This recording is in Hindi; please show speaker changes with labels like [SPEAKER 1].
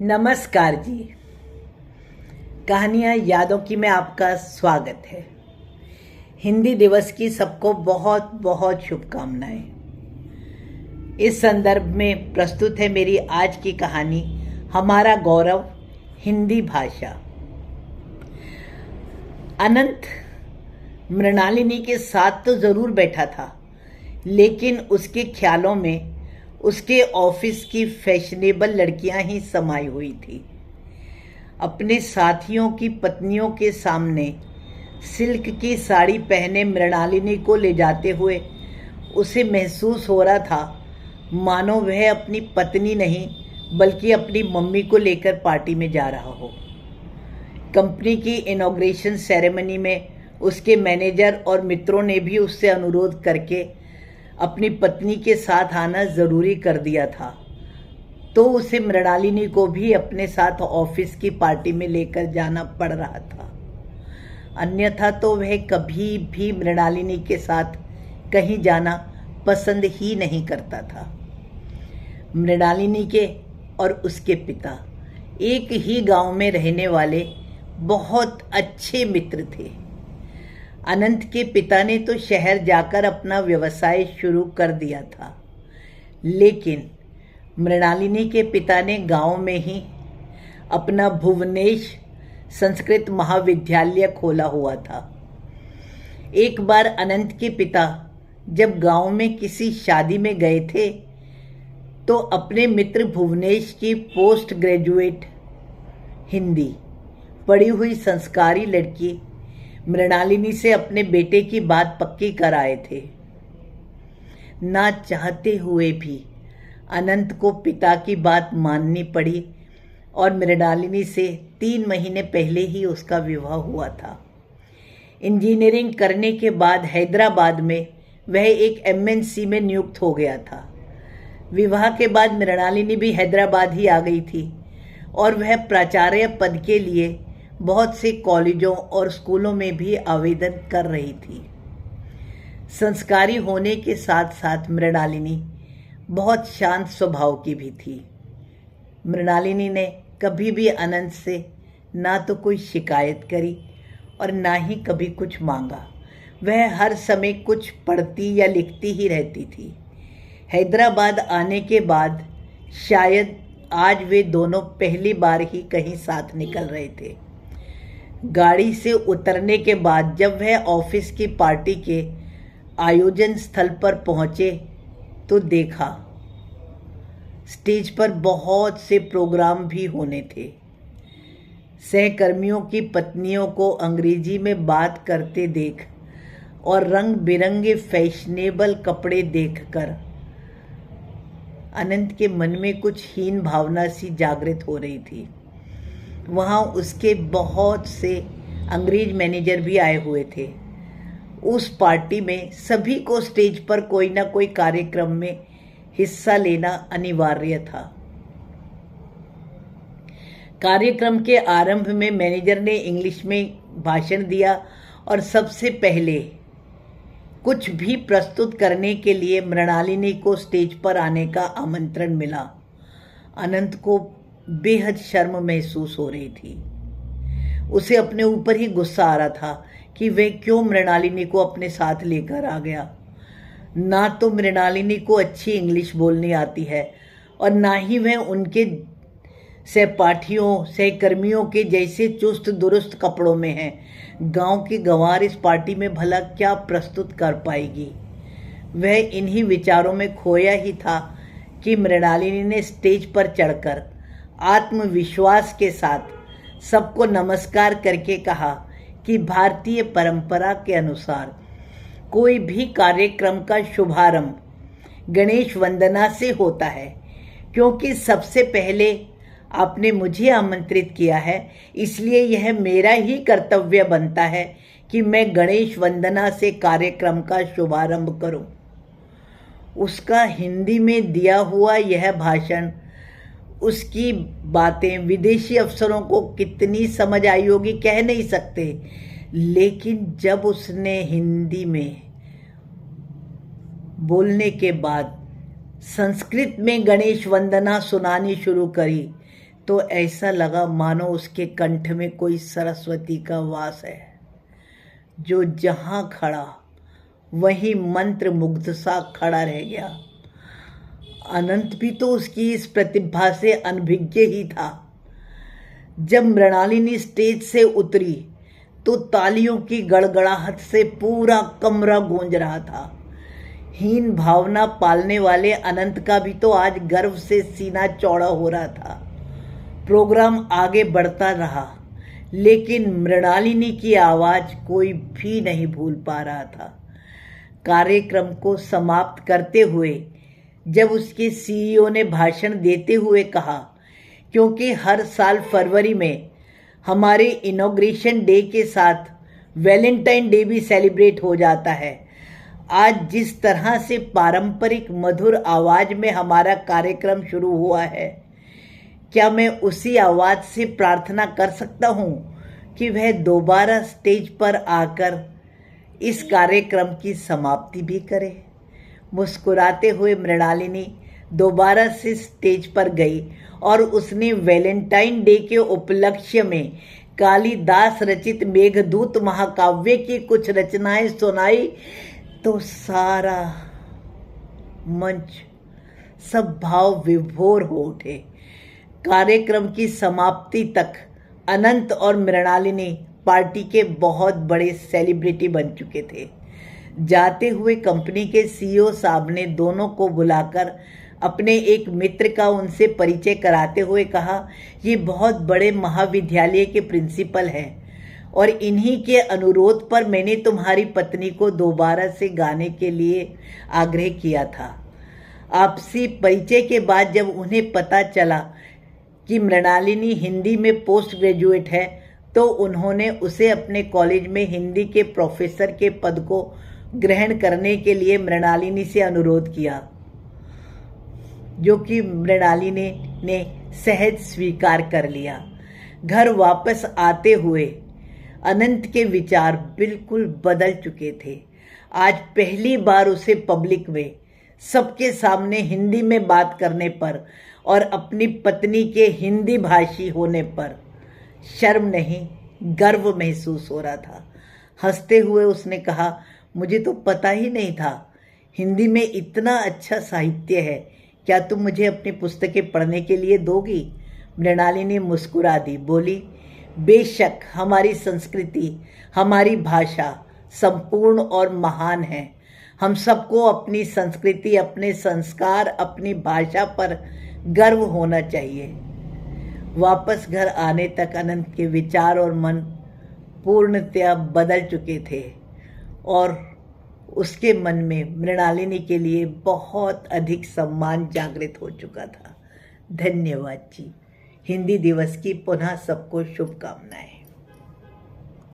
[SPEAKER 1] नमस्कार जी। कहानियाँ यादों की में आपका स्वागत है। हिंदी दिवस की सबको बहुत बहुत शुभकामनाएं। इस संदर्भ में प्रस्तुत है मेरी आज की कहानी, हमारा गौरव हिंदी भाषा। अनंत मृणालिनी के साथ तो ज़रूर बैठा था, लेकिन उसके ख्यालों में उसके ऑफिस की फैशनेबल लड़कियां ही समाई हुई थी। अपने साथियों की पत्नियों के सामने सिल्क की साड़ी पहने मृणालिनी को ले जाते हुए उसे महसूस हो रहा था मानो वह अपनी पत्नी नहीं बल्कि अपनी मम्मी को लेकर पार्टी में जा रहा हो। कंपनी की इनॉग्रेशन सेरेमनी में उसके मैनेजर और मित्रों ने भी उससे अनुरोध करके अपनी पत्नी के साथ आना ज़रूरी कर दिया था, तो उसे मृणालिनी को भी अपने साथ ऑफिस की पार्टी में लेकर जाना पड़ रहा था। अन्यथा तो वह कभी भी मृणालिनी के साथ कहीं जाना पसंद ही नहीं करता था। मृणालिनी के और उसके पिता एक ही गांव में रहने वाले बहुत अच्छे मित्र थे। अनंत के पिता ने तो शहर जाकर अपना व्यवसाय शुरू कर दिया था, लेकिन मृणालिनी के पिता ने गांव में ही अपना भुवनेश संस्कृत महाविद्यालय खोला हुआ था। एक बार अनंत के पिता जब गांव में किसी शादी में गए थे, तो अपने मित्र भुवनेश की पोस्ट ग्रेजुएट हिंदी पढ़ी हुई संस्कारी लड़की मृणालिनी से अपने बेटे की बात पक्की कर आए थे। ना चाहते हुए भी अनंत को पिता की बात माननी पड़ी और मृणालिनी से 3 महीने पहले ही उसका विवाह हुआ था। इंजीनियरिंग करने के बाद हैदराबाद में वह एक एमएनसी में नियुक्त हो गया था। विवाह के बाद मृणालिनी भी हैदराबाद ही आ गई थी और वह प्राचार्य पद के लिए बहुत से कॉलेजों और स्कूलों में भी आवेदन कर रही थी। संस्कारी होने के साथ साथ मृणालिनी बहुत शांत स्वभाव की भी थी। मृणालिनी ने कभी भी अनंत से ना तो कोई शिकायत करी और ना ही कभी कुछ मांगा। वह हर समय कुछ पढ़ती या लिखती ही रहती थी। हैदराबाद आने के बाद शायद आज वे दोनों पहली बार ही कहीं साथ निकल रहे थे। गाड़ी से उतरने के बाद जब वह ऑफिस की पार्टी के आयोजन स्थल पर पहुंचे तो देखा स्टेज पर बहुत से प्रोग्राम भी होने थे। सहकर्मियों की पत्नियों को अंग्रेजी में बात करते देख और रंग बिरंगे फैशनेबल कपड़े देखकर अनंत के मन में कुछ हीन भावना सी जागृत हो रही थी। वहाँ उसके बहुत से अंग्रेज मैनेजर भी आए हुए थे। उस पार्टी में सभी को स्टेज पर कोई ना कोई कार्यक्रम में हिस्सा लेना अनिवार्य था। कार्यक्रम के आरंभ में मैनेजर ने इंग्लिश में भाषण दिया और सबसे पहले कुछ भी प्रस्तुत करने के लिए मृणालिनी को स्टेज पर आने का आमंत्रण मिला। अनंत को बेहद शर्म महसूस हो रही थी। उसे अपने ऊपर ही गुस्सा आ रहा था कि वह क्यों मृणालिनी को अपने साथ लेकर आ गया। ना तो मृणालिनी को अच्छी इंग्लिश बोलनी आती है और ना ही वह उनके सहपाठियों सहकर्मियों के जैसे चुस्त दुरुस्त कपड़ों में है। गांव की गंवार इस पार्टी में भला क्या प्रस्तुत कर पाएगी। वह इन्हीं विचारों में खोया ही था कि मृणालिनी ने स्टेज पर चढ़कर आत्मविश्वास के साथ सबको नमस्कार करके कहा कि भारतीय परंपरा के अनुसार कोई भी कार्यक्रम का शुभारंभ गणेश वंदना से होता है। क्योंकि सबसे पहले आपने मुझे आमंत्रित किया है, इसलिए यह मेरा ही कर्तव्य बनता है कि मैं गणेश वंदना से कार्यक्रम का शुभारंभ करूं। उसका हिंदी में दिया हुआ यह भाषण, उसकी बातें विदेशी अफसरों को कितनी समझ आई होगी कह नहीं सकते, लेकिन जब उसने हिंदी में बोलने के बाद संस्कृत में गणेश वंदना सुनानी शुरू करी तो ऐसा लगा मानो उसके कंठ में कोई सरस्वती का वास है, जो जहाँ खड़ा वहीं मंत्र मुग्ध सा खड़ा रह गया। अनंत भी तो उसकी इस प्रतिभा से अनभिज्ञ ही था। जब मृणालिनी स्टेज से उतरी तो तालियों की गड़गड़ाहट से पूरा कमरा गूंज रहा था। हीन भावना पालने वाले अनंत का भी तो आज गर्व से सीना चौड़ा हो रहा था। प्रोग्राम आगे बढ़ता रहा, लेकिन मृणालिनी की आवाज कोई भी नहीं भूल पा रहा था। कार्यक्रम को समाप्त करते हुए जब उसके सीईओ ने भाषण देते हुए कहा, क्योंकि हर साल फरवरी में हमारे इनॉग्रेशन डे के साथ वैलेंटाइन डे भी सेलिब्रेट हो जाता है, आज जिस तरह से पारंपरिक मधुर आवाज में हमारा कार्यक्रम शुरू हुआ है, क्या मैं उसी आवाज से प्रार्थना कर सकता हूँ कि वह दोबारा स्टेज पर आकर इस कार्यक्रम की समाप्ति भी करे। मुस्कुराते हुए मृणालिनी दोबारा से स्टेज पर गई और उसने वैलेंटाइन डे के उपलक्ष्य में कालिदास रचित मेघदूत महाकाव्य की कुछ रचनाएं सुनाई तो सारा मंच सब भाव विभोर हो उठे। कार्यक्रम की समाप्ति तक अनंत और मृणालिनी पार्टी के बहुत बड़े सेलिब्रिटी बन चुके थे। जाते हुए कंपनी के सीईओ साहब ने दोनों को बुलाकर अपने एक मित्र का उनसे परिचय कराते हुए कहा, ये बहुत बड़े महाविद्यालय के प्रिंसिपल हैं और इन्हीं के अनुरोध पर मैंने तुम्हारी पत्नी को दोबारा से गाने के लिए आग्रह किया था। आपसी परिचय के बाद जब उन्हें पता चला कि मृणालिनी हिंदी में पोस्ट ग्रेजुएट है, तो उन्होंने उसे अपने कॉलेज में हिंदी के प्रोफेसर के पद को ग्रहण करने के लिए मृणालिनी से अनुरोध किया, जो कि मृणालिनी ने सहज स्वीकार कर लिया। घर वापस आते हुए अनंत के विचार बिल्कुल बदल चुके थे। आज पहली बार उसे पब्लिक में सबके सामने हिंदी में बात करने पर और अपनी पत्नी के हिंदी भाषी होने पर शर्म नहीं, गर्व महसूस हो रहा था। हंसते हुए उसने कहा, मुझे तो पता ही नहीं था हिंदी में इतना अच्छा साहित्य है, क्या तुम मुझे अपनी पुस्तकें पढ़ने के लिए दोगी? मृणालिनी मुस्कुरा दी, बोली, बेशक, हमारी संस्कृति, हमारी भाषा संपूर्ण और महान है। हम सबको अपनी संस्कृति, अपने संस्कार, अपनी भाषा पर गर्व होना चाहिए। वापस घर आने तक अनंत के विचार और मन पूर्णतया बदल चुके थे और उसके मन में मृणालिनी के लिए बहुत अधिक सम्मान जागृत हो चुका था। धन्यवाद जी। हिंदी दिवस की पुनः सबको शुभकामनाएं।